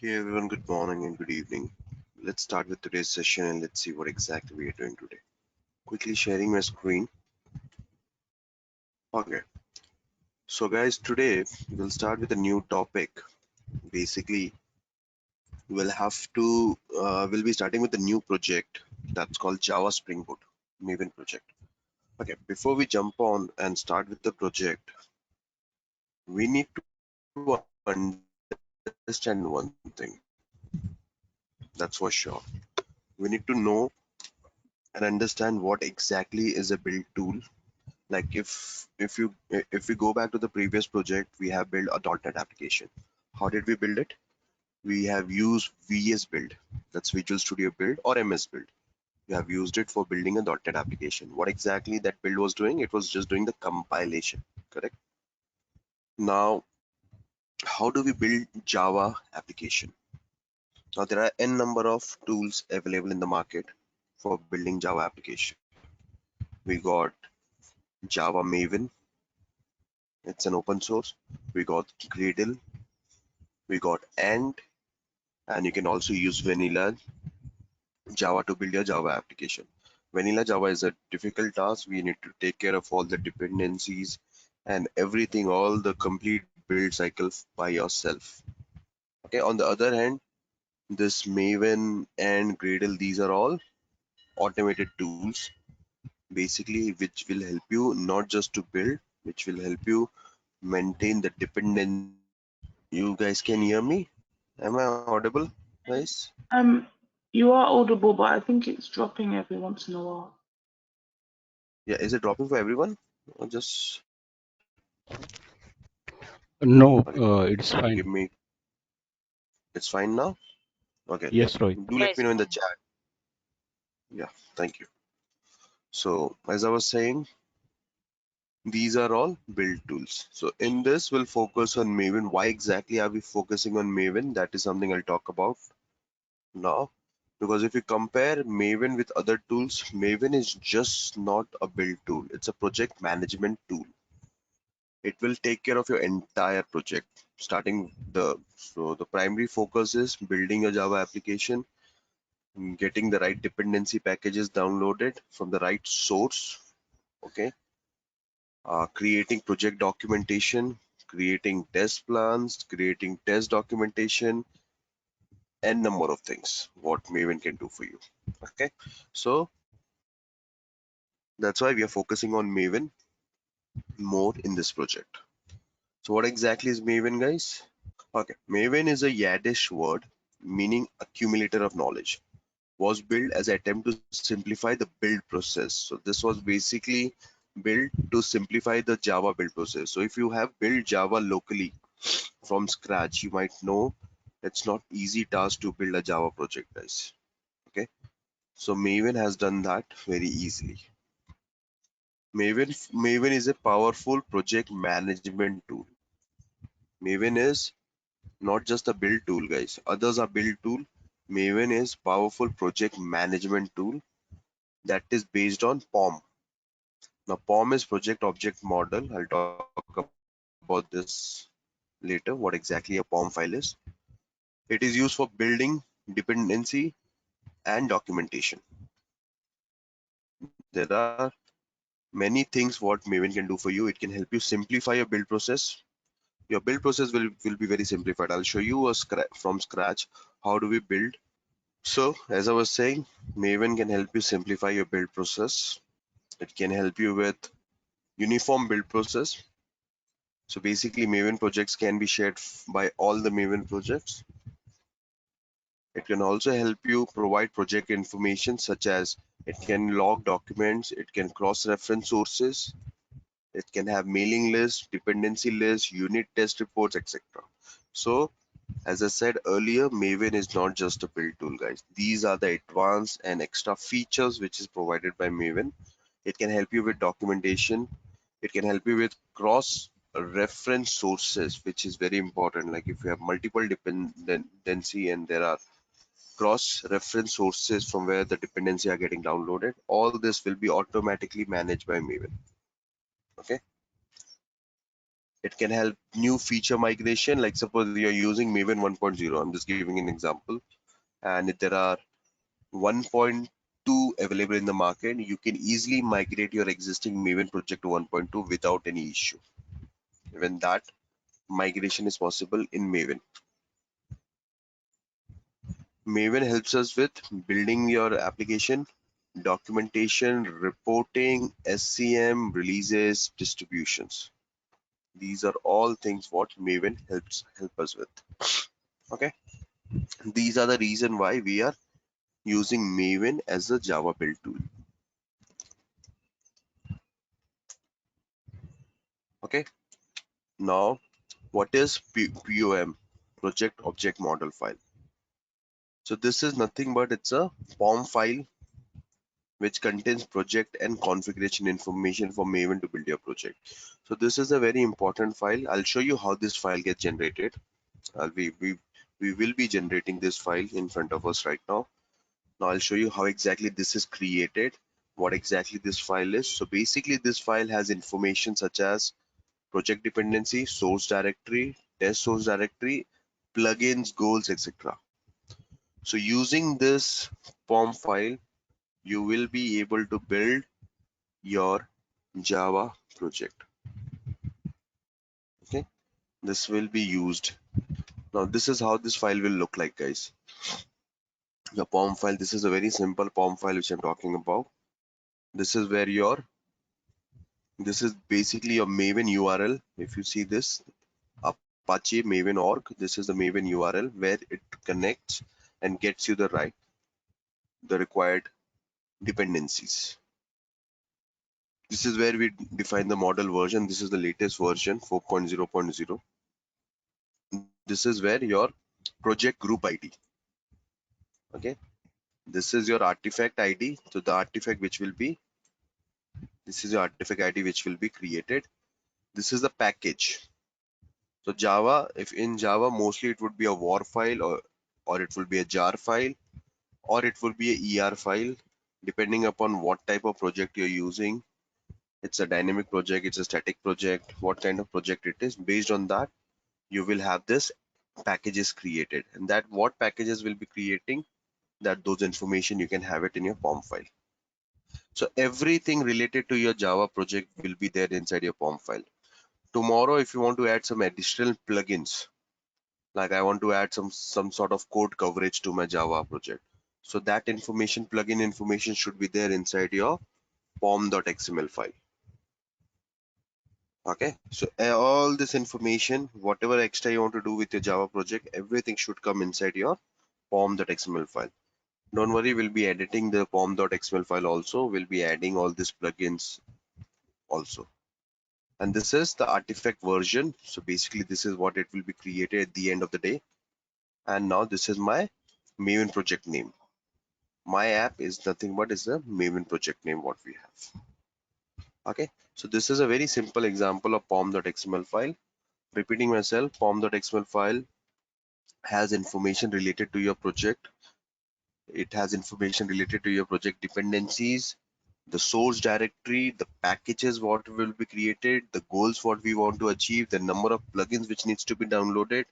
Hey everyone, good morning and good evening. Let's start with today's session and let's see what exactly we are doing today. Quickly sharing my screen. Okay, so guys, today we'll start with a new topic. Basically, we'll be starting with a new project that's called Java Spring Boot Maven project. Okay, before we jump on and start with the project, we need to understand one thing. That's for sure. We need to know and understand what exactly is a build tool. Like if we go back to the previous project, we have built a .NET application. How did we build it? We have used VS Build, that's Visual Studio Build or MS Build. We have used it for building a .NET application. What exactly that build was doing? It was just doing the compilation, correct? Now, how do we build Java application? Now there are n number of tools available in the market for building Java application. We got Java Maven, it's an open source. We got Gradle, we got and you can also use vanilla Java to build your Java application. Vanilla Java is a difficult task. We need to take care of all the dependencies and everything, all the complete build cycle by yourself. Okay, on the other hand, this Maven and Gradle, these are all automated tools basically which will help you not just to build, which will help you maintain the dependency. You guys can hear me? Am I audible, guys? Um, you are audible, but I think it's dropping every once in a while. Yeah, is it dropping for everyone? Or just No, okay, it's give fine. me, it's fine now? Okay, Yes, Rohit. do let me know in the chat. Yeah, thank you. So as I was saying, these are all build tools. So in this, we'll focus on Maven. Why exactly are we focusing on Maven? That is something I'll talk about now. Because if you compare Maven with other tools, Maven is just not a build tool. It's a project management tool. It will take care of your entire project. So the primary focus is building a Java application, getting the right dependency packages downloaded from the right source. Okay, creating project documentation, creating test plans, creating test documentation, and number of things what Maven can do for you. Okay, so that's why we are focusing on Maven more in this project. So what exactly is Maven, guys? Okay, Maven is a Yiddish word meaning accumulator of knowledge. Was built as an attempt to simplify the build process. So this was basically built to simplify the Java build process. So if you have built Java locally from scratch, you might know it's not easy task to build a Java project, guys. Okay, so Maven has done that very easily. Maven is a powerful project management tool. Maven is not just a build tool, guys. Others are build tool. Maven is powerful project management tool that is based on POM. Now POM is project object model. I'll talk about this later, what exactly a POM file is. It is used for building dependency and documentation. There are many things what Maven can do for you. It can help you simplify your build process. Your build process will be very simplified. I'll show you from scratch how do we build. So as I was saying, Maven can help you simplify your build process. It can help you with uniform build process. So basically Maven projects can be shared by all the Maven projects. It can also help you provide project information such as it can log documents, it can cross-reference sources, it can have mailing lists, dependency lists, unit test reports, etc. So as I said earlier, Maven is not just a build tool, guys. These are the advanced and extra features which is provided by Maven. It can help you with documentation. It can help you with cross reference sources, which is very important. Like if you have multiple dependency and there are cross reference sources from where the dependency are getting downloaded, all this will be automatically managed by Maven. Okay. It can help new feature migration. Like suppose you're using Maven 1.0. I'm just giving an example. And if there are 1.2 available in the market, you can easily migrate your existing Maven project to 1.2 without any issue. Even that migration is possible in Maven. Maven helps us with building your application, documentation, reporting, SCM, releases, distributions. These are all things what Maven help us with. Okay, these are the reason why we are using Maven as a Java build tool. Okay, now what is POM? Project Object Model File. So this is nothing but it's a POM file which contains project and configuration information for Maven to build your project. So this is a very important file. I'll show you how this file gets generated. We will be generating this file in front of us right now. Now I'll show you how exactly this is created, what exactly this file is. So basically this file has information such as project dependency, source directory, test source directory, plugins, goals, etc. So using this POM file, you will be able to build your Java project. Okay, this will be used. Now this is how this file will look like, guys. The POM file, this is a very simple POM file which I'm talking about. This is where this is basically your Maven URL. If you see this, Apache Maven org, this is the Maven URL where it connects and gets you the required dependencies. This is where we define the model version. This is the latest version 4.0.0. This is where your project group ID. Okay, this is your artifact ID. So the artifact which will be, this is your artifact ID which will be created. This is the package. So Java, if in Java mostly it would be a war file, or it will be a jar file, or it will be a ER file, depending upon what type of project you're using. It's a dynamic project, it's a static project, what kind of project it is. Based on that, you will have this packages created, and that what packages will be creating, that those information you can have it in your POM file. So everything related to your Java project will be there inside your POM file. Tomorrow, if you want to add some additional plugins, like I want to add some sort of code coverage to my Java project, so that information, plugin information, should be there inside your pom.xml file. Okay, so all this information, whatever extra you want to do with your Java project, everything should come inside your pom.xml file. Don't worry, we'll be editing the pom.xml file also. We'll be adding all these plugins also. And this is the artifact version. So basically this is what it will be created at the end of the day. And now this is my Maven project name. My app is nothing but is a Maven project name what we have. Okay, so this is a very simple example of pom.xml file. Repeating myself, pom.xml file has information related to your project. It has information related to your project dependencies, the source directory, the packages what will be created, the goals what we want to achieve, the number of plugins which needs to be downloaded,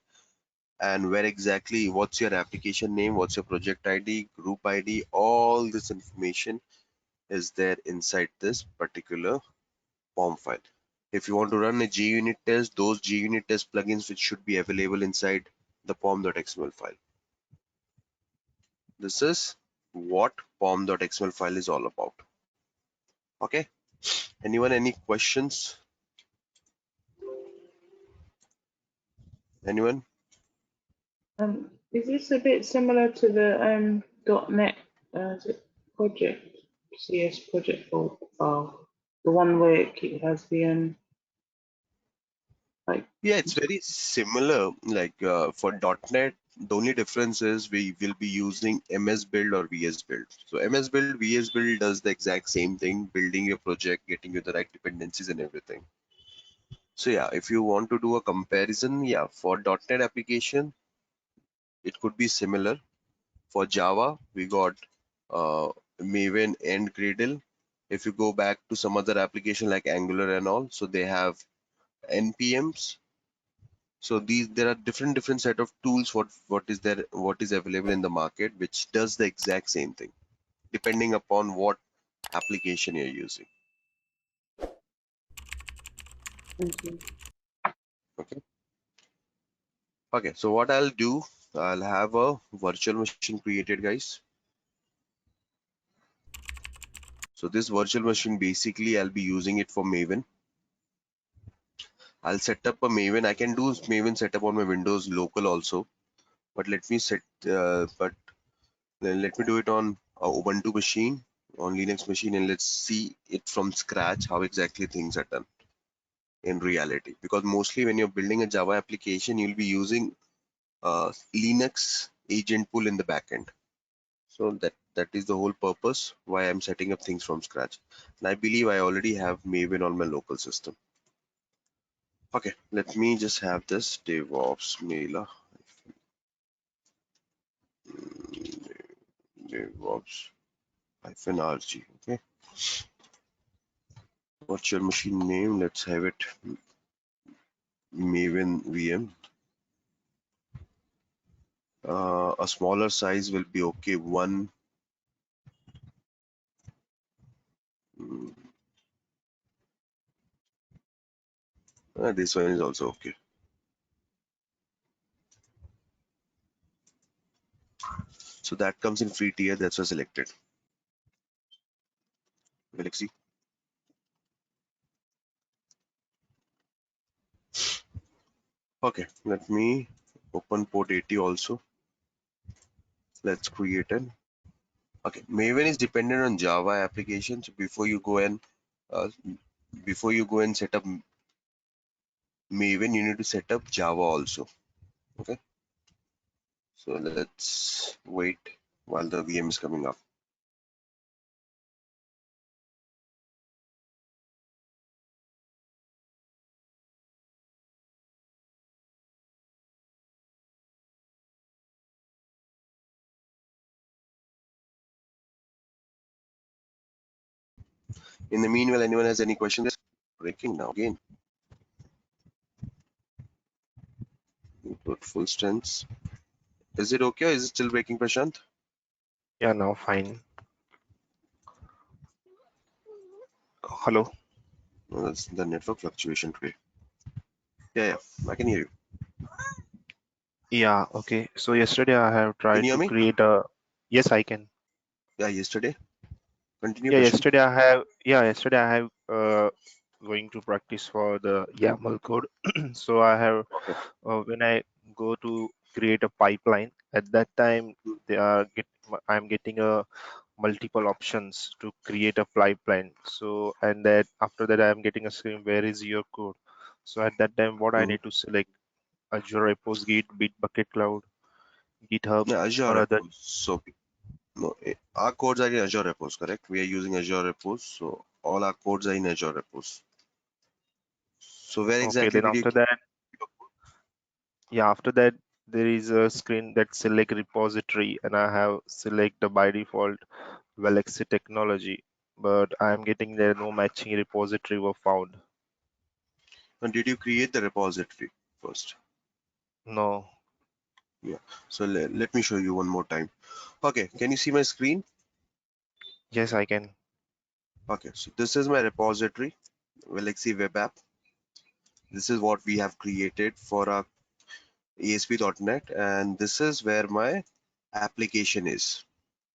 and where exactly, what's your application name, what's your project ID, group ID. All this information is there inside this particular POM file. If you want to run a JUnit test, those JUnit test plugins which should be available inside the pom.xml file. This is what pom.xml file is all about. Okay, anyone, any questions? Anyone? Is this a bit similar to the .NET is it project CS project file, the one where it has the like Yeah, it's very similar. Like for .NET, the only difference is we will be using MS Build or VS Build. So MS Build, VS Build does the exact same thing, building your project, getting you the right dependencies and everything. So yeah, if you want to do a comparison, yeah, for .NET application, it could be similar. For Java, we got uh, Maven and Gradle. If you go back to some other application like Angular and all, so they have npms. So there are different set of tools what is available in the market which does the exact same thing depending upon what application you're using. Thank you. Okay. Okay. So what I'll do, I'll have a virtual machine created, guys. So this virtual machine basically I'll be using it for Maven. I'll set up a Maven. I can do Maven setup on my Windows local also, but let me do it on a Ubuntu machine, on Linux machine, and let's see it from scratch how exactly things are done in reality. Because mostly when you're building a Java application, you'll be using Linux agent pool in the backend. So that is the whole purpose why I'm setting up things from scratch. And I believe I already have Maven on my local system. Okay, let me just have this DevOps mailer. DevOps -rg. Okay, what's your machine name? Let's have it Maven VM. A smaller size will be okay. Mm, this one is also okay. So that comes in free tier. That's why selected. Valaxy. Okay, let me open port 80 also. Let's create an. Okay, Maven is dependent on Java applications. Uh, before you go and set up Maven, you need to set up Java also. Okay, so let's wait while the VM is coming up. In the meanwhile, anyone has any questions? Breaking now again. Put full strength. Is it okay or is it still breaking, Prashant? Yeah, now fine. Hello. No, that's the network fluctuation today. Yeah, I can hear you. Yeah, okay. So yesterday I have Can tried you hear to me? create a, yes, I can. Yeah, yesterday. Continue, Yeah, Prashant. yesterday I have going to practice for the YAML code. So I have Okay. when I go to create a pipeline, at that time I'm getting a multiple options to create a pipeline. So and that after that I'm getting a screen, where is your code? So at that time what I Mm-hmm. need to select Azure Repos, Git, Bitbucket Cloud, GitHub Yeah, Azure or other. Repos. So no, our codes are in Azure Repos, correct? We are using Azure Repos, so all our codes are in Azure Repos. So where Okay, exactly then did you after keep that, yeah, after that there is a screen that select repository, and I have select the by default Valaxy technology, but I am getting there no matching repository were found. and did you create the repository first? No, Yeah. So let me show you one more time. Okay, can you see my screen? yes, I can. Okay, so this is my repository, Valaxy web app. This is what we have created for our ASP.NET, and this is where my application is,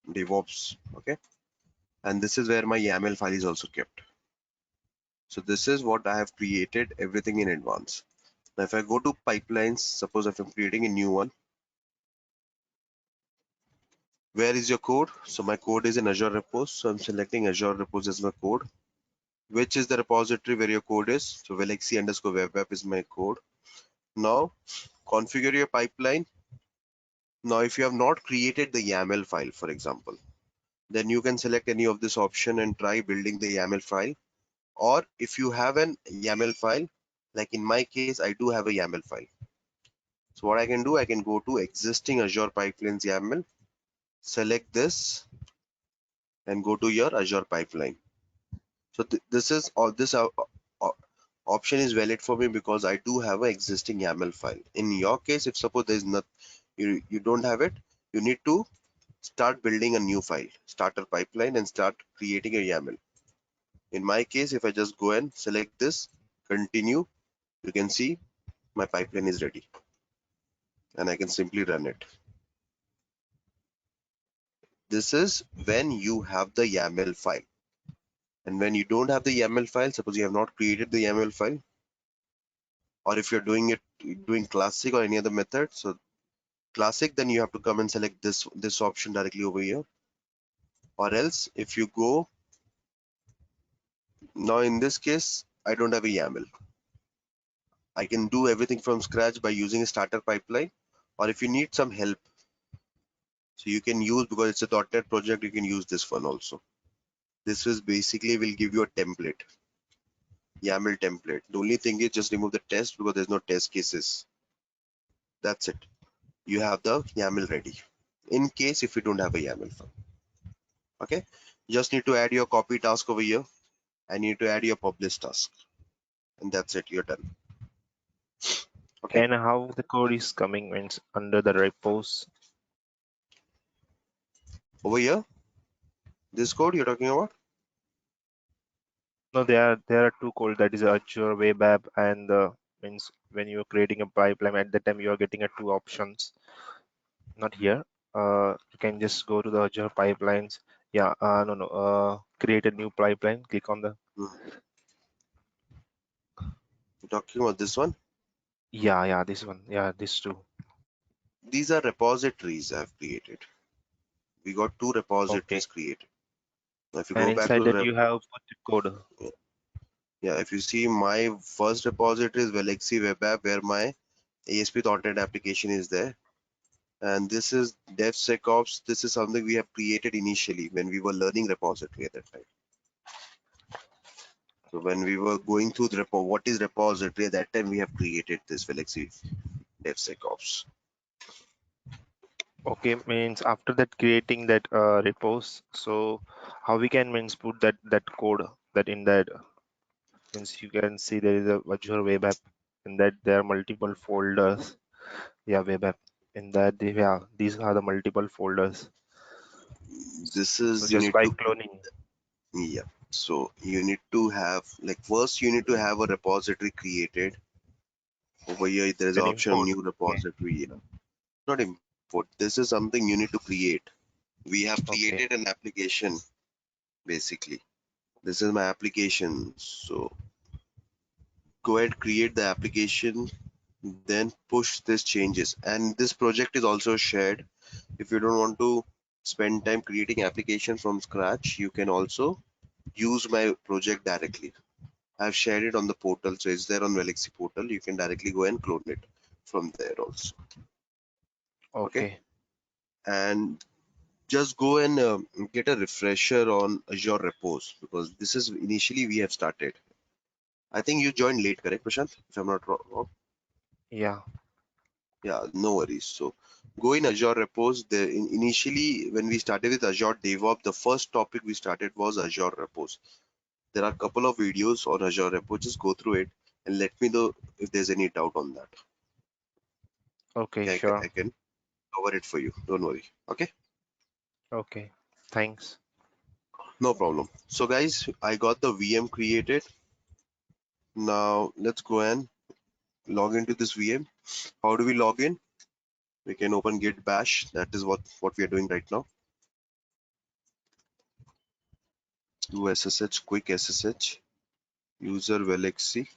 DevOps. Okay, and this is where my YAML file is also kept. So this is what I have created everything in advance. Now, if I go to pipelines, suppose if I'm creating a new one, where is your code? So my code is in Azure Repos. So I'm selecting Azure Repos as my code. Which is the repository where your code is? So Valaxy underscore web app is my code. Now configure your pipeline. Now, if you have not created the YAML file, for example, then you can select any of this option and try building the YAML file. Or if you have an YAML file, like in my case, I do have a YAML file. So what I can do, I can go to existing Azure Pipelines YAML, select this and go to your Azure pipeline. So this is all option is valid for me because I do have an existing YAML file. In your case, if suppose there's not, you don't have it, you need to start building a new file, start a pipeline and start creating a YAML. In my case, if I just go and select this, continue, you can see my pipeline is ready and I can simply run it. This is when you have the YAML file. And when you don't have the YAML file, suppose you have not created the YAML file, or if you're doing classic or any other method, so classic, then you have to come and select this option directly over here. Or else if you go, now in this case, I don't have a YAML. I can do everything from scratch by using a starter pipeline, or if you need some help, so you can use, because it's a .NET project, you can use this one also. This is basically will give you a template, YAML template. The only thing is just remove the test because there's no test cases. That's it. You have the YAML ready. In case if you don't have a YAML file, okay, you just need to add your copy task over here and you need to add your publish task, and that's it. You're done. Okay. And how the code is coming means under the repos. Over here, this code you're talking about. No, there are two code, that is Azure Web App and means when you are creating a pipeline at that time you are getting a two options. Not here. You can just go to the Azure pipelines. Yeah. No. Create a new pipeline. Click on the. You're talking about this one. Yeah. This one. Yeah. This two. These are repositories I've created. We got two Okay. repositories created. Now, if you And go back inside to that the you have put the code. yeah, if you see my first repository is Valaxy web app where my ASP.NET application is there. And this is DevSecOps. This is something we have created initially when we were learning repository at that time. So when we were going through the what is repository, at that time we have created this Valaxy DevSecOps. Okay, means after that creating that repos, so how we can means put that code that in that means you can see there is a Azure web app, in that there are multiple folders. Yeah, web app. In that these are the multiple folders. This So is you just need by to cloning. yeah. So you need to have like first you need to have a repository created. Over here there is an Then option import. new Okay. repository. Not import. This is something you need to create. We have Okay. created an application basically. This is my application. So go ahead, create the application, then push this changes. And this project is also shared. If you don't want to spend time creating application from scratch, you can also use my project directly. I've shared it on the portal, so it's there on Valaxy portal. You can directly go and clone it from there also. Okay, Okay. and just go and get a refresher on Azure Repos because this is initially we have started. I think you joined late, correct, Prashant? If I'm not wrong. Yeah. Yeah, no worries. So go in Azure Repos. Initially, when we started with Azure DevOps, the first topic we started was Azure Repos. There are a couple of videos on Azure Repos. Just go through it and let me know if there's any doubt on that. Okay. Okay, Sure. I can cover it for you. Don't worry. Okay, Okay. Thanks. no problem. So guys, I got the VM created. Now let's go and log into this VM. How do we log in? We can open git bash. That is what we are doing right now. Do SSH, quick SSH, user Valaxy.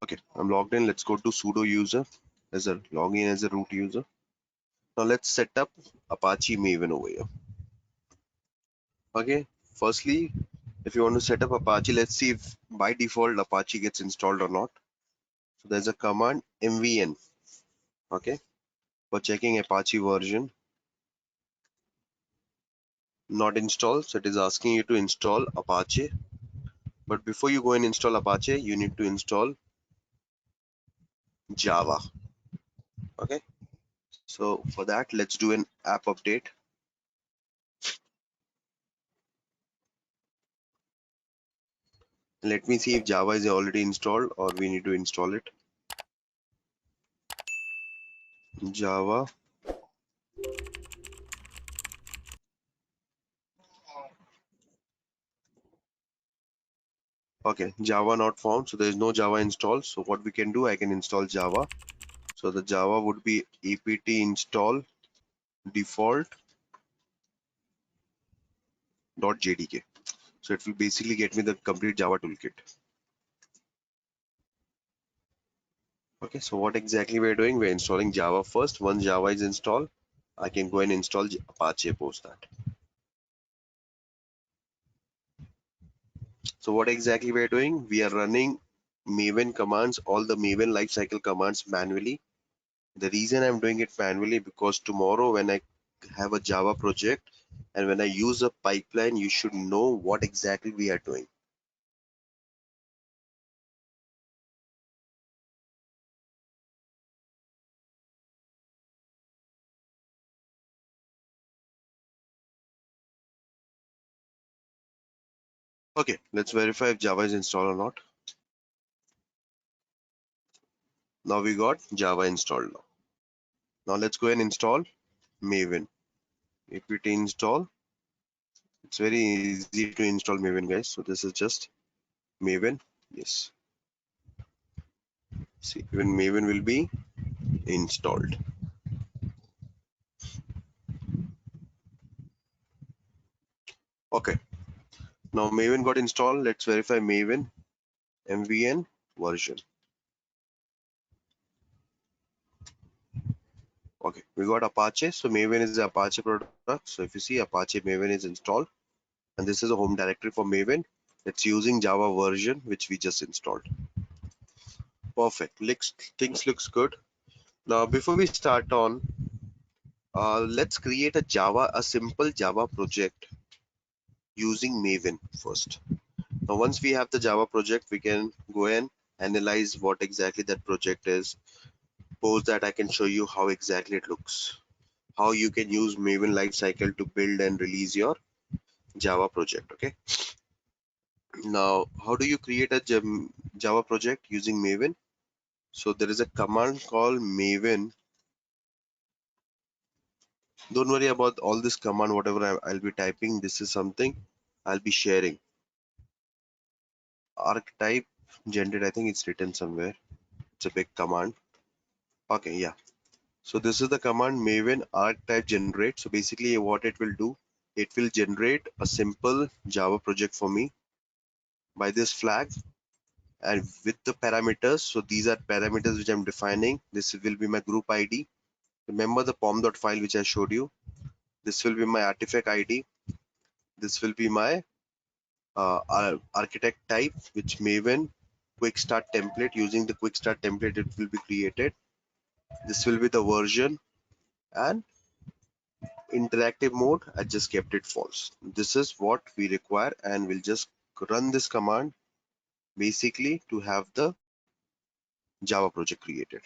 Okay, I'm logged in. Let's go to sudo user as a login as a root user. Now let's set up Apache Maven over here. Okay, firstly, if you want to set up Apache, let's see if by default Apache gets installed or not. So there's a command mvn, okay, for checking Apache version. Not installed, so it is asking you to install Apache. But before you go and install Apache, you need to install Java. Okay, So for that, let's do an app update. Let me see if Java is already installed or we need to install it. Java. Okay, Java not found. So there is no Java installed. So what we can do, I can install Java. So the Java would be apt install default.jdk. So it will basically get me the complete Java toolkit. Okay, so what exactly we're doing? We're installing Java first. Once Java is installed, I can go and install Apache post that. So what exactly we're doing? We are running Maven commands, all the Maven lifecycle commands manually. The reason I'm doing it manually because tomorrow when I have a Java project and when I use a pipeline, you should know what exactly we are doing. Okay, let's verify if Java is installed or not. Now we got Java installed now. Now let's go and install Maven. apt install. It's very easy to install Maven, guys. So this is just Maven. Yes. See, even Maven will be installed. Okay. Now Maven got installed. Let's verify Maven MVN version. Okay, we got Apache. So Maven is the Apache product. So if you see Apache Maven is installed, and this is a home directory for Maven. It's using Java version which we just installed. Perfect. Things looks good. Now before we start on, let's create a simple Java project using Maven first. Now once we have the Java project, we can go and analyze what exactly that project is. Post that I can show you how exactly it looks. How you can use Maven lifecycle to build and release your Java project. Okay. Now, how do you create a Java project using Maven? So there is a command called Maven. Don't worry about all this command, whatever I'll be typing. This is something I'll be sharing. Archetype generated, I think it's written somewhere. It's a big command. Okay, yeah. So this is the command Maven archetype generate. So basically what it will do, it will generate a simple Java project for me by this flag and with the parameters. So these are parameters which I'm defining. This will be my group ID. Remember the pom.file which I showed you. This will be my artifact ID. This will be my architect type, which Maven quick start template. Using the quick start template, it will be created. This will be the version, and interactive mode, I just kept it false. This is what we require, and we'll just run this command basically to have the Java project created.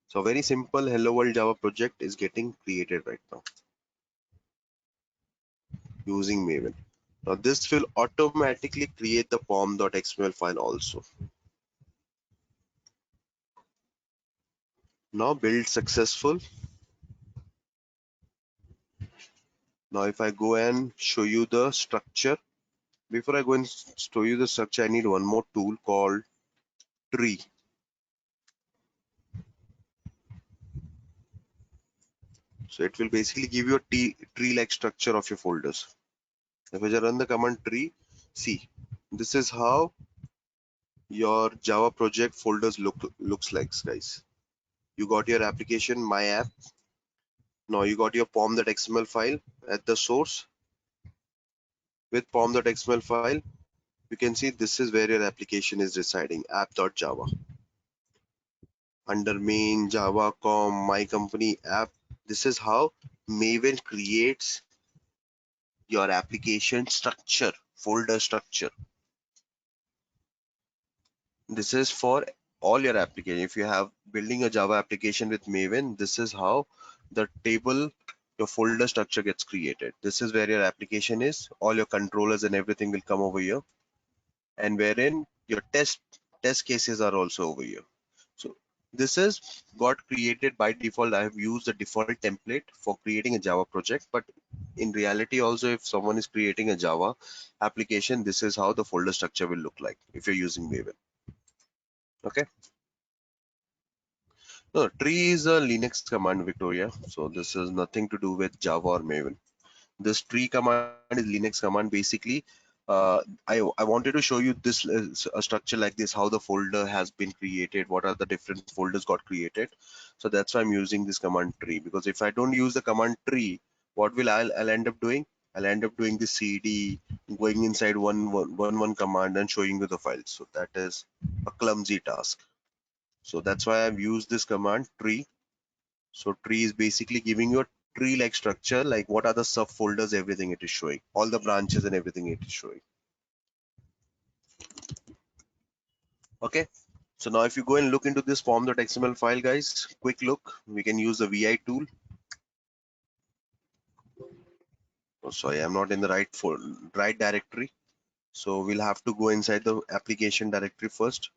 So a very simple hello world Java project is getting created right now using Maven. Now this will automatically create the pom.xml file also. Now build successful. Now if I go and show you the structure, before I go and show you the structure, I need one more tool called tree. So it will basically give you a tree-like structure of your folders. If I run the command tree, see, this is how your Java project folders looks like, guys. You got your application, my app. Now you got your pom.xml file at the source. With pom.xml file, you can see this is where your application is residing, app.java. Under main, Java, my company, app. This is how Maven creates your application structure, folder structure. This is for all your application. If you have building a Java application with Maven, this is how the table, your folder structure gets created. This is where your application is. All your controllers and everything will come over here, and wherein your test cases are also over here. So this is got created by default. I have used the default template for creating a Java project, but in reality also, if someone is creating a Java application, this is how the folder structure will look like if you're using Maven. Okay. No, tree is a Linux command, Victoria. So this has nothing to do with Java or Maven. This tree command is Linux command. Basically, I wanted to show you this a structure like this, how the folder has been created, what are the different folders got created. So that's why I'm using this command tree, because if I don't use the command tree, what will I'll end up doing? I'll end up doing the cd, going inside one command and showing you the files. So that is a clumsy task. So that's why I've used this command tree. So tree is basically giving you a tree like structure, like what are the subfolders, everything it is showing, all the branches and everything it is showing. Okay. So now if you go and look into this form.xml file, guys, quick look, we can use the vi tool. Oh, sorry, I'm not in the right directory. So we'll have to go inside the application directory first.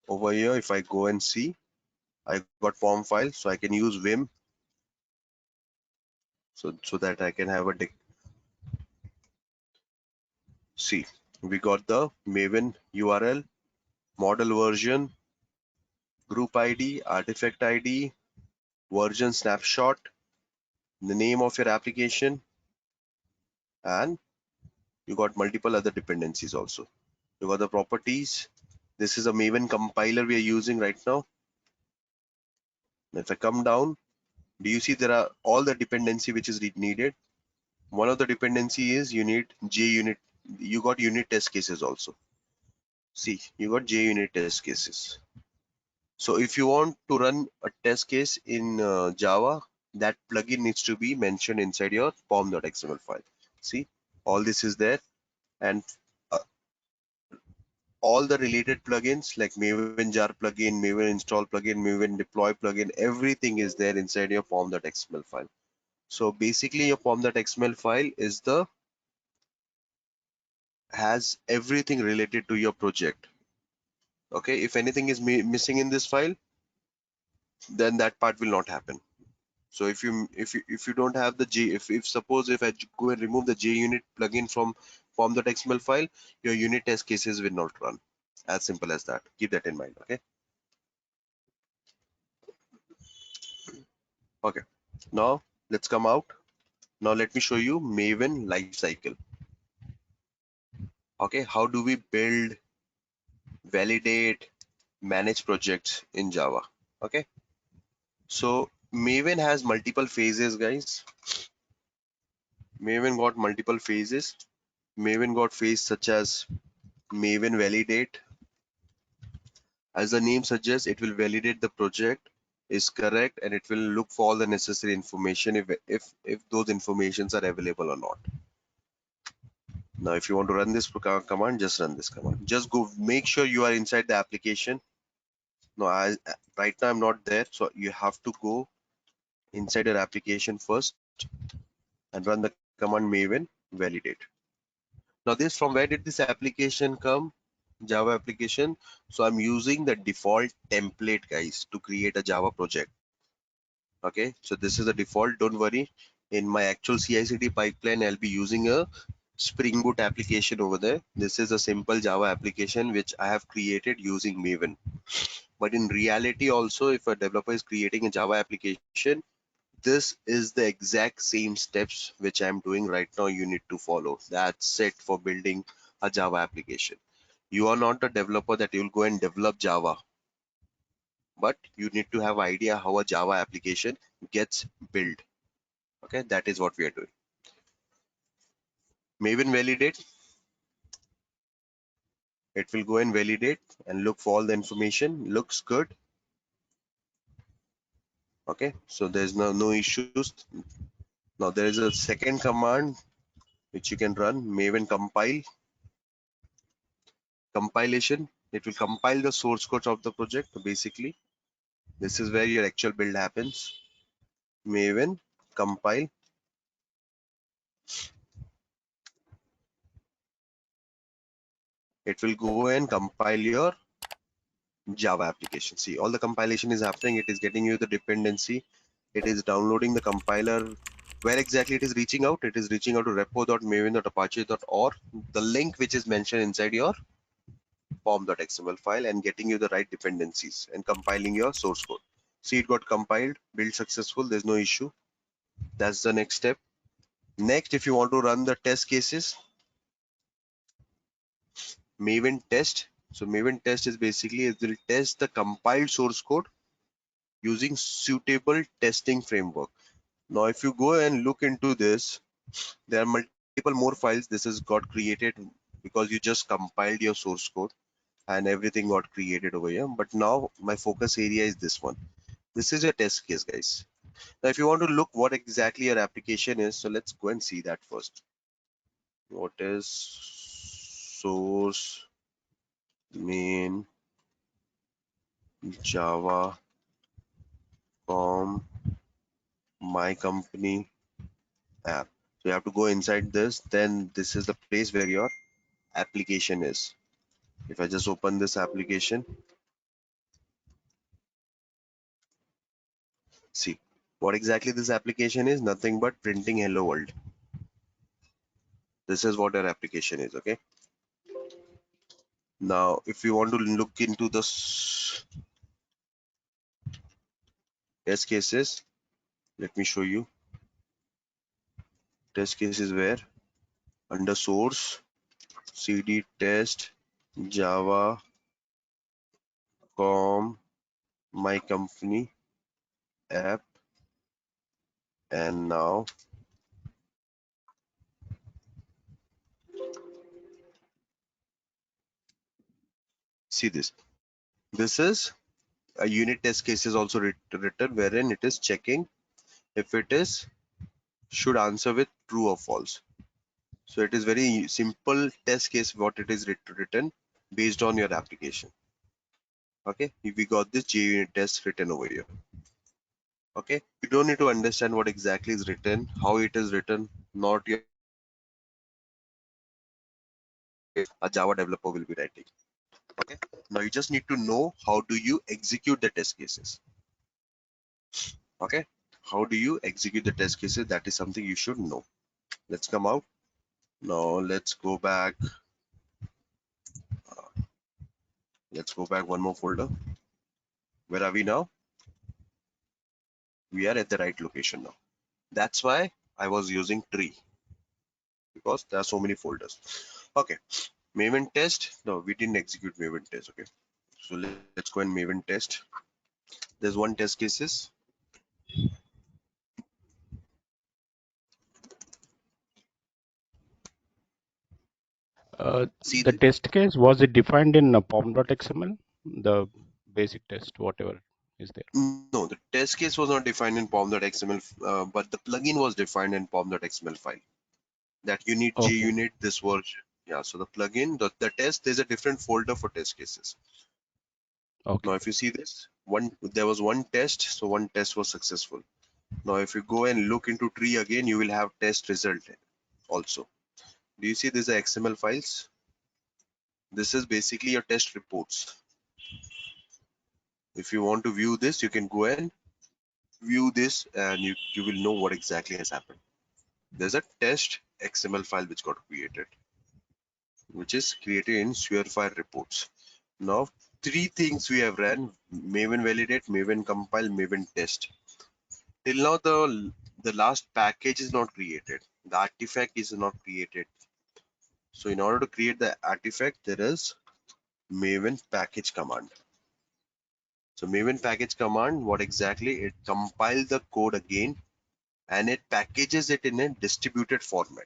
Over here, if I go and see, I got form file, so I can use vim, so that I can have a see. We got the Maven URL, model version, group ID, artifact ID, version snapshot, the name of your application, and you got multiple other dependencies also. You got the properties. This is a Maven compiler we are using right now. If I come down, do you see there are all the dependency which is needed? One of the dependency is you need JUnit. You got unit test cases also. See, you got JUnit test cases. So if you want to run a test case in Java, that plugin needs to be mentioned inside your pom.xml file. See, all this is there, and uh, all the related plugins like Maven jar plugin, Maven install plugin, Maven deploy plugin, everything is there inside your pom.xml file. So basically your pom.xml file is has everything related to your project. Okay, if anything is missing in this file, then that part will not happen. So if you don't have the if suppose if I go and remove the JUnit plugin from pom.xml file, your unit test cases will not run. As simple as that. Keep that in mind. Okay. Okay. Now let's come out. Now let me show you Maven lifecycle. Okay. How do we build, validate, manage projects in Java? Okay. So Maven has multiple phases, guys. Maven got multiple phases. Maven got phase such as Maven validate. As the name suggests, it will validate the project is correct, and it will look for all the necessary information if those informations are available or not. Now, if you want to run this command, just run this command. Just go make sure you are inside the application. No, right now I'm not there, so you have to go inside your application first and run the command Maven validate. Now this, from where did this application come? Java application. So I'm using the default template, guys, to create a Java project. Okay, so this is the default. Don't worry. In my actual CI/CD pipeline, I'll be using a Spring Boot application over there. This is a simple Java application which I have created using Maven. But in reality also, if a developer is creating a Java application, this is the exact same steps which I'm doing right now you need to follow. That's it for building a Java application. You are not a developer that you'll go and develop Java, but you need to have idea how a Java application gets built. Okay, that is what we are doing. Maven validate, it will go and validate and look for all the information. Looks good. Okay, so there's no issues. Now there is a second command which you can run, Maven compilation. It will compile the source code of the project basically. This is where your actual build happens. Maven, compile. It will go and compile your Java application. See, all the compilation is happening. It is getting you the dependency. It is downloading the compiler. Where exactly it is reaching out? It is reaching out to repo.maven.apache.org, the link which is mentioned inside your form.xml file, and getting you the right dependencies and compiling your source code. See, it got compiled, build successful. There's no issue. That's the next step. Next, if you want to run the test cases, Maven test. So Maven test is basically, it will test the compiled source code using suitable testing framework. Now, if you go and look into this, there are multiple more files. This has got created because you just compiled your source code and everything got created over here. But now my focus area is this one. This is your test case, guys. Now, if you want to look what exactly your application is, so let's go and see that first. What is source main Java com my company app? So you have to go inside this, then this is the place where your application is. If I just open this application, see what exactly this application is, nothing but printing hello world. This is what our application is. Okay, now if you want to look into the test cases, let me show you. Test cases where under source cd test java com my company app, and now see this. This is a unit test case is also written, wherein it is checking if it is should answer with true or false. So it is very simple test case what it is written based on your application. Okay, we got this JUnit test written over here. Okay, you don't need to understand what exactly is written, how it is written, not your a Java developer will be writing. Okay, now you just need to know how do you execute the test cases. Okay, how do you execute the test cases? That is something you should know. Let's come out. Now let's go back. Let's go back one more folder. Where are we now? We are at the right location now. That's why I was using tree, because there are so many folders. Okay, Maven test. No, we didn't execute Maven test. Okay, so let's go and Maven test. There's one test cases. See The test case, was it defined in pom.xml? The basic test, whatever is there. no, the test case was not defined in pom.xml, but the plugin was defined in pom.xml file. That unit, Okay. JUnit, this version. Yeah, so the plugin, the test, there's a different folder for test cases. Okay. Now, if you see this, there was one test, so one test was successful. Now, if you go and look into tree again, you will have test result also. Do you see these are XML files? This is basically your test reports. If you want to view this, you can go and view this, and you will know what exactly has happened. There's a test XML file which got created, which is created in Surefire reports. Now, three things we have ran: Maven validate, Maven compile, Maven test. Till now, the last package is not created. The artifact is not created. So in order to create the artifact, there is Maven package command. So Maven package command, what exactly? It compiles the code again and it packages it in a distributed format.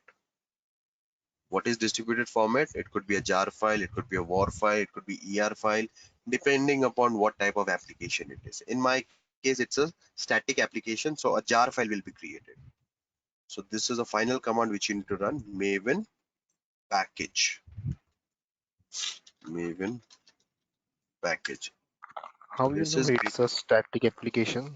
What is distributed format? It could be a jar file, it could be a war file, it could be ER file, depending upon what type of application it is. In my case, it's a static application, so a jar file will be created. So this is a final command which you need to run: Maven package. Maven package. How you This know is it's a static application?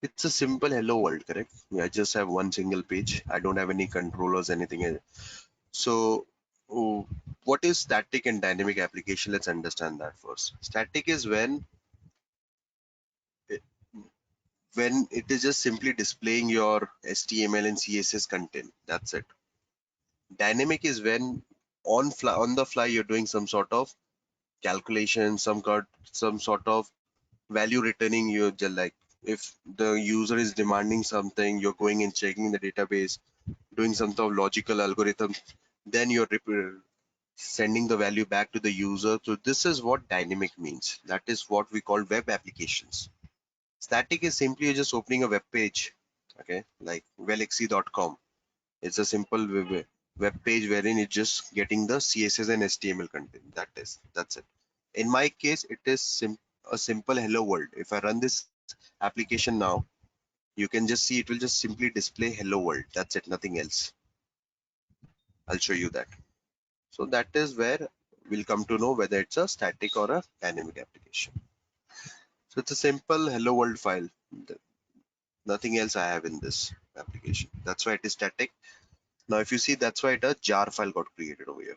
it's a simple hello world, correct? I just have one single page. I don't have any controllers, anything else. So, oh, what is static and dynamic application? Let's understand that first. Static is when it is just simply displaying your HTML and CSS content. That's it. Dynamic is when on the fly you're doing some sort of calculation, some sort of value returning. You just like if the user is demanding something, you're going and checking the database, doing some sort of logical algorithm, then you're sending the value back to the user. So this is what dynamic means. That is what we call web applications. Static is simply just opening a web page, okay, like Valaxy.com. It's a simple web page wherein it's just getting the CSS and HTML content. That's it. In my case, it is a simple hello world. If I run this application now, you can just see it will just simply display hello world. That's it, nothing else. I'll show you that. So that is where we'll come to know whether it's a static or a dynamic application. So it's a simple hello world file. Nothing else I have in this application. That's why it is static. Now, if you see, that's why a jar file got created over here.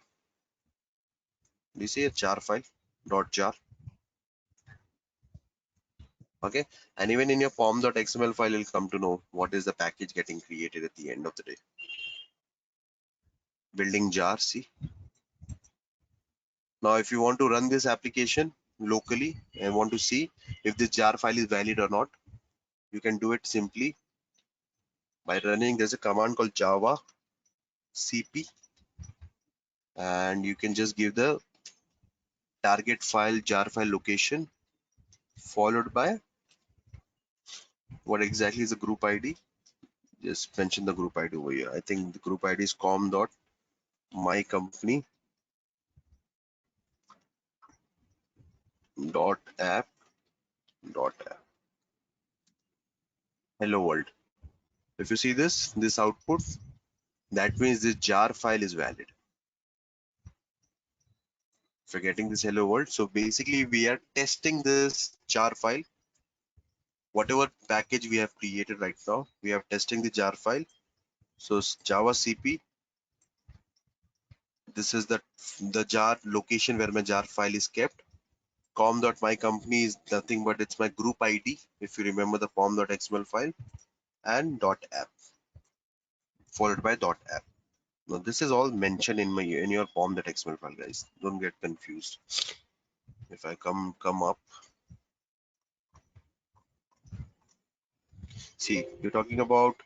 Do you see a jar file, .jar? Okay. And even in your form.xml file, you'll come to know what is the package getting created at the end of the day. Building jar, see. Now, if you want to run this application locally and want to see if this jar file is valid or not, you can do it simply by running. There's a command called java cp, and you can just give the target file jar file location followed by what exactly is the group ID. Just mention the group ID over here. I think the group ID is com.mycompany.app.app. Hello world. If you see this output, that means this jar file is valid. If you're getting this hello world, so basically we are testing this jar file. Whatever package we have created right now, we are testing the jar file. So java cp, this is the jar location where my jar file is kept. com.mycompany is nothing but it's my group ID, if you remember the form.xml file, and .app followed by .app. Now this is all mentioned in your form.xml file, guys. Don't get confused. If I come up, see, you're talking about,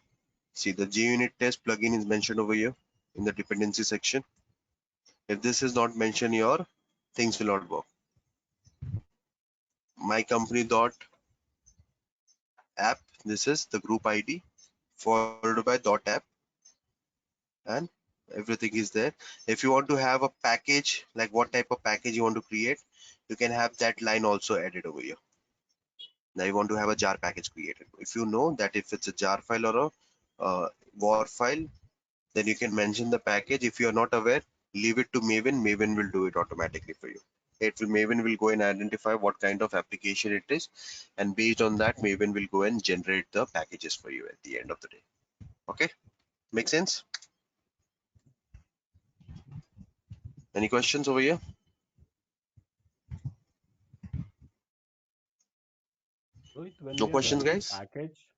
see, the JUnit test plugin is mentioned over here in the dependency section. If this is not mentioned, your things will not work. My company dot app, this is the group ID followed by .app, and everything is there. If you want to have a package, like what type of package you want to create, you can have that line also added over here. Now you want to have a jar package created. If you know that if it's a jar file or a war file, then you can mention the package. If you are not aware, leave it to Maven. Maven will do it automatically for you. Maven will go and identify what kind of application it is, and based on that, Maven will go and generate the packages for you at the end of the day. Okay, make sense? Any questions over here? Rohit, when No we are questions, running guys? package,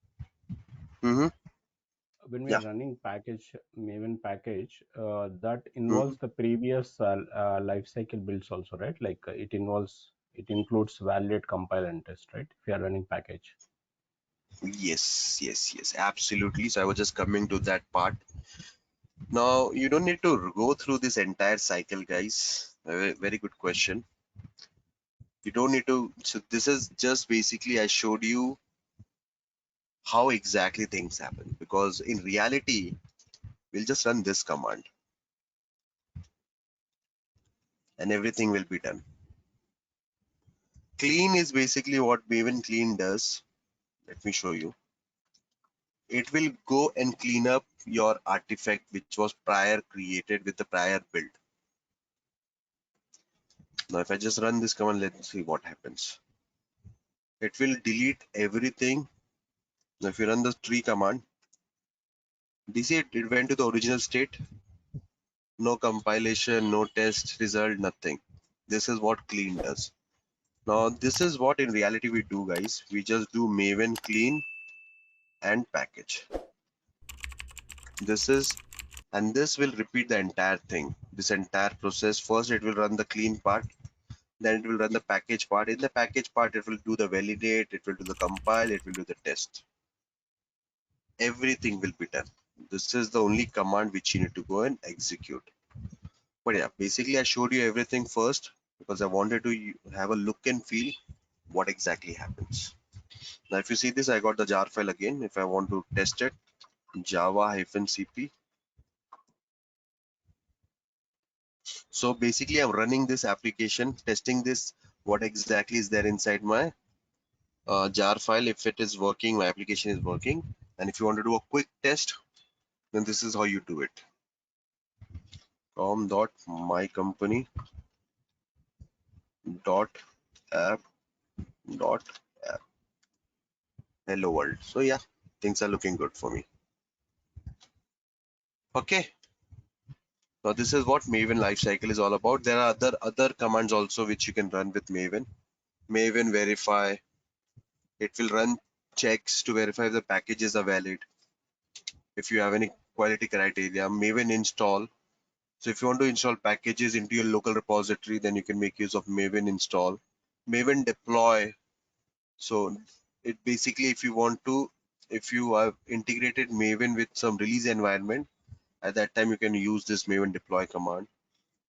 Mm-hmm. when we are Yeah. running package, Maven package, that Mm-hmm. involves the previous lifecycle builds also, right? Like it includes validate, compile, and test, right? If you are running package. Yes, absolutely. So I was just coming to that part. Now, you don't need to go through this entire cycle, guys. Very good question. You don't need to. So this is just basically I showed you how exactly things happen, because in reality, we'll just run this command and everything will be done. Clean is basically what Maven clean does. Let me show you. It will go and clean up your artifact which was prior created with the prior build. Now, if I just run this command, let's see what happens. it will delete everything. Now if you run the tree command, do you see it went to the original state? No compilation, no test result, nothing. This is what clean does. Now this is what in reality we do, guys. We just do Maven clean and package. This is, and this will repeat the entire thing, this entire process. First it will run the clean part, then it will run the package part. In the package part it will do the validate, it will do the compile, it will do the test. Everything will be done. This is the only command which you need to go and execute. But yeah, basically I showed you everything first because I wanted to have a look and feel what exactly happens. Now if you see this, I got the jar file again. If I want to test it, java-cp. So basically I'm running this application, testing this, what exactly is there inside my jar file. If it is working, my application is working. And if you want to do a quick test, then this is how you do it. com.mycompany.app.app hello world. So yeah, things are looking good for me. Okay. Now this is what Maven lifecycle is all about. There are other commands also which you can run with Maven. Maven verify. It will run checks to verify if the packages are valid. If you have any quality criteria, Maven install. So if you want to install packages into your local repository, then you can make use of Maven install. Maven deploy. So it basically, if you have integrated Maven with some release environment, at that time you can use this Maven deploy command.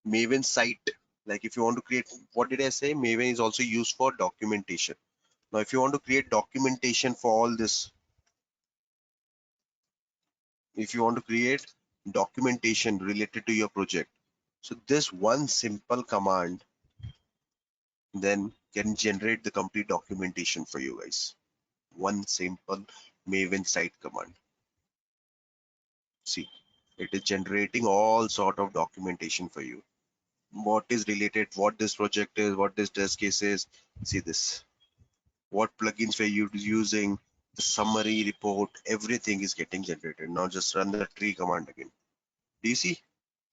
Maven site, like if you want to create, what did I say? Maven is also used for documentation. Now, if you want to create documentation for all this, if you want to create documentation related to your project, so this one simple command then can generate the complete documentation for you guys. One simple Maven site command. See, it is generating all sort of documentation for you. What is related, what this project is, what this test case is. See this. What plugins were you using, the summary report, everything is getting generated. Now just run the tree command again. Do you see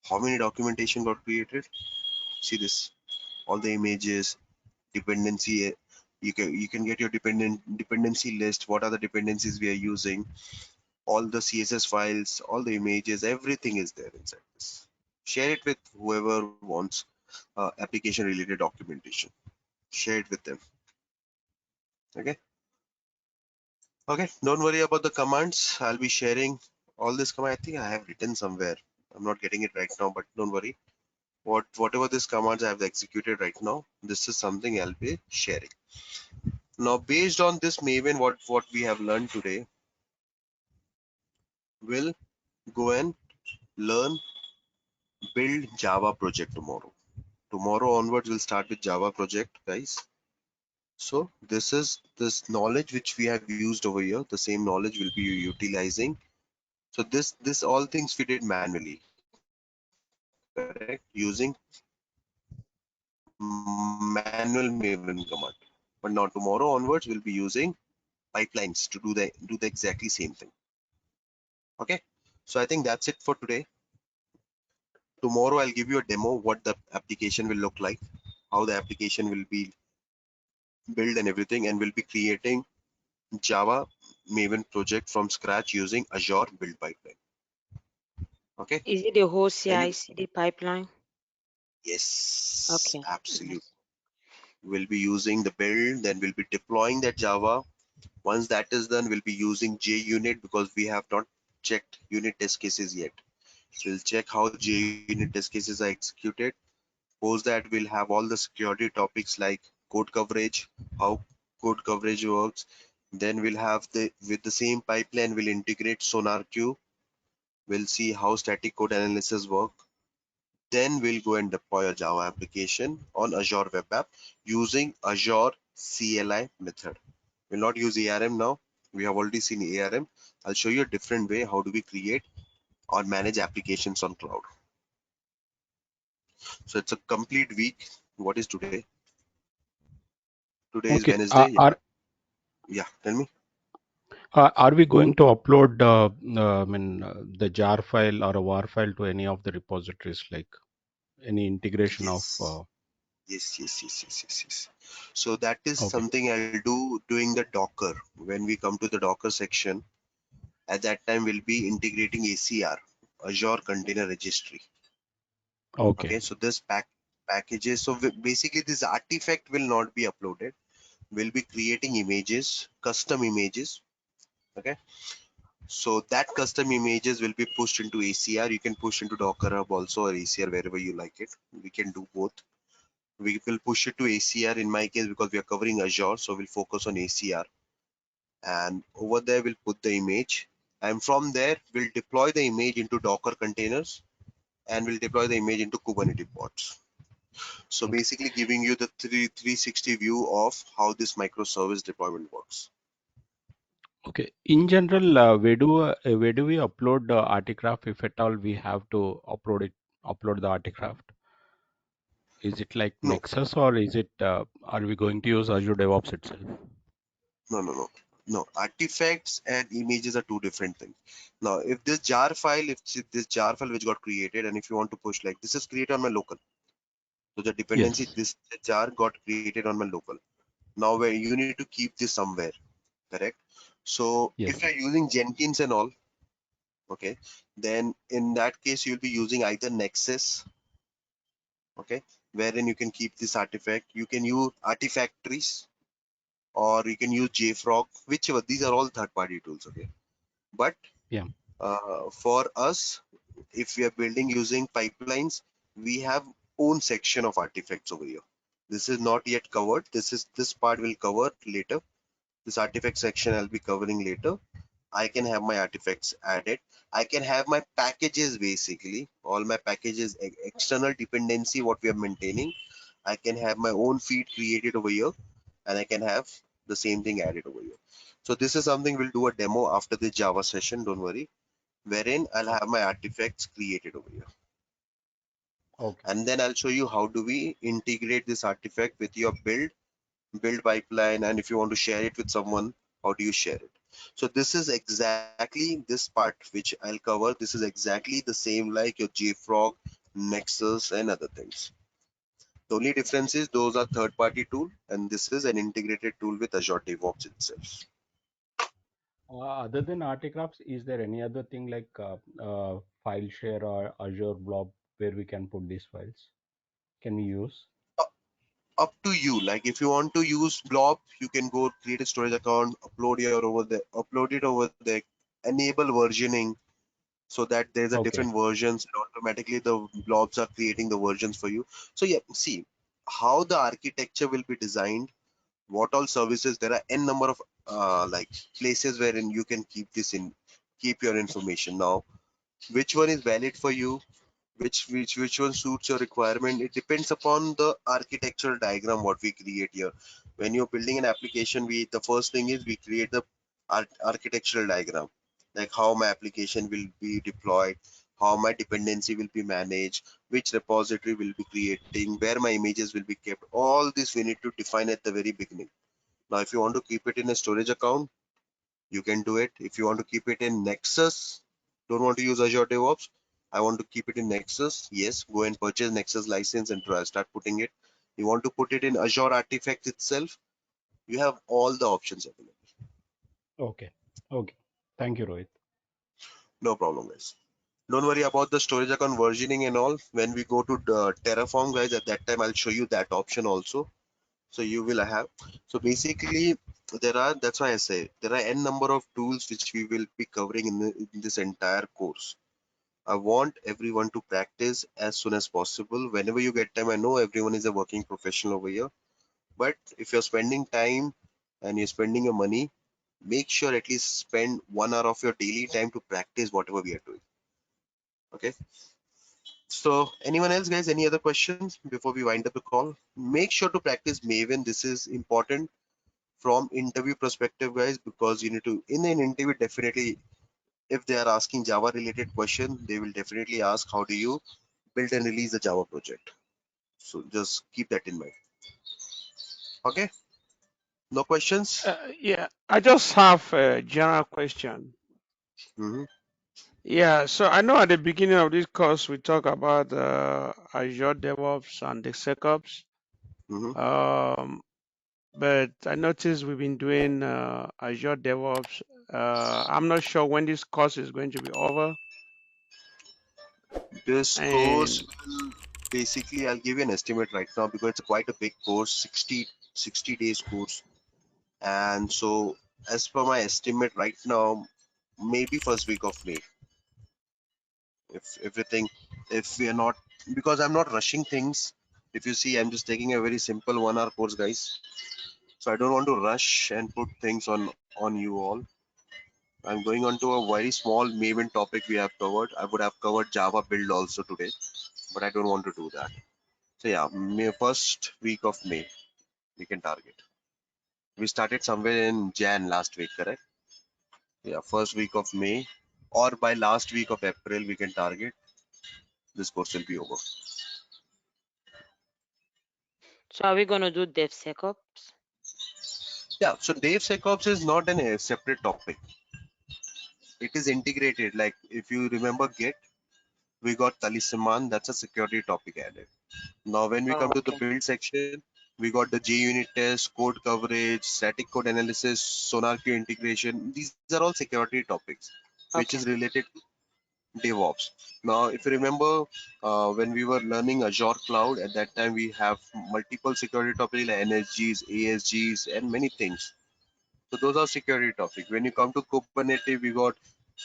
how many documentation got created? See this, all the images, dependency. You can get your dependency list. What are the dependencies we are using? All the CSS files, all the images, everything is there inside this. Share it with whoever wants application related documentation. Share it with them. Okay. Okay, don't worry about the commands. I'll be sharing all this command. I think I have written somewhere. I'm not getting it right now, but don't worry. Whatever this commands I have executed right now, this is something I'll be sharing. Now, based on this Maven, what we have learned today, we'll go and learn build Java project tomorrow. Tomorrow onwards, we'll start with Java project, guys. So this knowledge which we have used over here, the same knowledge we'll be utilizing. So this all things we did manually, correct? Using manual Maven command. But now tomorrow onwards, we'll be using pipelines to do the exactly same thing. Okay. So I think that's it for today. Tomorrow I'll give you a demo what the application will look like, how the application will be built and everything, and we'll be creating Java Maven project from scratch using Azure build pipeline. Okay. Is it the whole Any CI/CD pipeline? yes, Okay. absolutely. Yes. We'll be using the build, then we'll be deploying that Java. Once that is done, we'll be using JUnit because we have not checked unit test cases yet. We'll check how JUnit test cases are executed. Post that, we'll have all the security topics like code coverage, how code coverage works. Then we'll have with the same pipeline, we'll integrate SonarQube. We'll see how static code analysis work. Then we'll go and deploy a Java application on Azure Web App using Azure CLI method. We'll not use ARM now. We have already seen ARM. I'll show you a different way. How do we create or manage applications on cloud? So it's a complete week. What is today? Today is Okay. Wednesday. Yeah. Yeah, tell me. Are we going to upload the jar file or a war file to any of the repositories, like any integration of? Yes. Yes. So that is Okay. something I'll do doing the Docker. When we come to the Docker section, at that time we'll be integrating ACR, Azure Container Registry. Okay. Okay, so this packages. So basically, this artifact will not be uploaded. We'll be creating images, custom images. Okay, so that custom images will be pushed into ACR. You can push into Docker Hub also or ACR wherever you like it. We can do both. We will push it to ACR in my case because we are covering Azure, so we'll focus on ACR. And over there, we'll put the image. And from there, we'll deploy the image into Docker containers and we'll deploy the image into Kubernetes pods. So Okay. basically giving you the 360 view of how this microservice deployment works. Okay. In general, where do we upload the artifact, if at all we have to upload the artifact? Is it like No, Nexus, or is it are we going to use Azure DevOps itself? no. Artifacts and images are two different things. Now, if this jar file which got created, and if you want to push like this is created on my local, so the dependency Yes. this jar got created on my local. Now, where you need to keep this somewhere, correct? So if Yes. you're using Jenkins and all, okay, then in that case you'll be using either Nexus, okay, wherein you can keep this artifact. You can use artifactories or you can use JFrog, whichever. These are all third-party tools, okay. But Yeah. for us, if we are building using pipelines, we have own section of artifacts over here. This is not yet covered. This part will cover later. This artifact section I'll be covering later. I can have my artifacts added. I can have my packages basically, all my packages, external dependency, what we are maintaining. I can have my own feed created over here and I can have the same thing added over here. So this is something we'll do a demo after the Java session, don't worry, wherein I'll have my artifacts created over here. Okay. And then I'll show you how do we integrate this artifact with your build pipeline, and if you want to share it with someone, how do you share it? So this is exactly this part which I'll cover. This is exactly the same like your JFrog, Nexus and other things. The only difference is those are third party tool and this is an integrated tool with Azure DevOps itself. Other than artifacts, is there any other thing like file share or Azure Blob where we can put these files? Can we use? Up to you, like if you want to use blob, you can go create a storage account, upload it over there, enable versioning so that there's a Okay. different versions and automatically the blobs are creating the versions for you. So yeah, see how the architecture will be designed, what all services. There are n number of like places wherein you can keep your information. Now which one is valid for you, which one suits your requirement, it depends upon the architectural diagram what we create here. When you're building an application, we the first thing is we create the architectural diagram, like how my application will be deployed, how my dependency will be managed, which repository will be creating, where my images will be kept. All this we need to define at the very beginning. Now if you want to keep it in a storage account, you can do it. If you want to keep it in Nexus, don't want to use Azure DevOps, I want to keep it in Nexus, yes, go and purchase Nexus license and start putting it. You want to put it in Azure Artifacts itself, you have all the options available. Okay. Okay. Thank you, Rohit. No problem, guys. Don't worry about the storage account versioning and all. When we go to the Terraform, guys, at that time I'll show you that option also. So you will have. So basically, that's why I say there are n number of tools which we will be covering in this entire course. I want everyone to practice as soon as possible. Whenever you get time, I know everyone is a working professional over here, but if you're spending time and you're spending your money, make sure at least spend 1 hour of your daily time to practice whatever we are doing. Okay. So anyone else, guys, any other questions before we wind up the call? Make sure to practice Maven. This is important from interview perspective, guys, because you need to, in an interview, definitely, if they are asking Java related question, they will definitely ask, how do you build and release a Java project? So just keep that in mind. Okay. No questions? Yeah, I just have a general question. Mm-hmm. Yeah, so I know at the beginning of this course we talk about Azure DevOps and the SecOps. Mm-hmm. But I noticed we've been doing Azure DevOps. I'm not sure when this course is going to be over. This course And will basically, I'll give you an estimate right now because it's quite a big course, 60 days course. And so, as per my estimate right now, maybe first week of May, if everything, if we are not, because I'm not rushing things. If you see, I'm just taking a very simple 1 hour course, guys. So I don't want to rush and put things on you all. I'm going on to a very small Maven topic we have covered. I would have covered Java build also today, but I don't want to do that. So yeah, May, first week of May we can target. We started somewhere in Jan last week, correct? Yeah, first week of May or by last week of April we can target. This course will be over. So are we gonna do DevSecOps? Yeah, so DevSecOps is not a separate topic. It is integrated. Like if you remember Git, we got Talisman. That's a security topic added. Now when we Oh, come to the okay. build section, we got the JUnit test, code coverage, static code analysis, SonarQube integration. These are all security topics, which is Okay. related to DevOps. Now, if you remember, when we were learning Azure Cloud, at that time we have multiple security topics like NSGs, ASGs, and many things. So those are security topics. When you come to Kubernetes, we got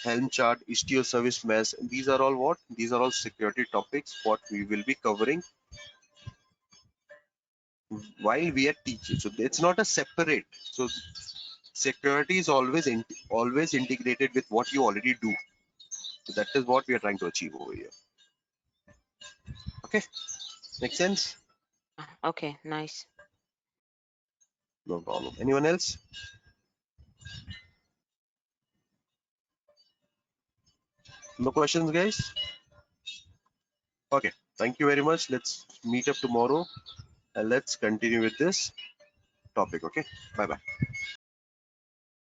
Helm chart, Istio service mesh. These are all what? These are all security topics. What we will be covering while we are teaching. So it's not a separate. So security is always integrated with what you already do. So that is what we are trying to achieve over here. Okay, make sense? Okay, nice. No problem. Anyone else? No questions, guys? Okay, thank you very much. Let's meet up tomorrow and let's continue with this topic. Okay, bye bye.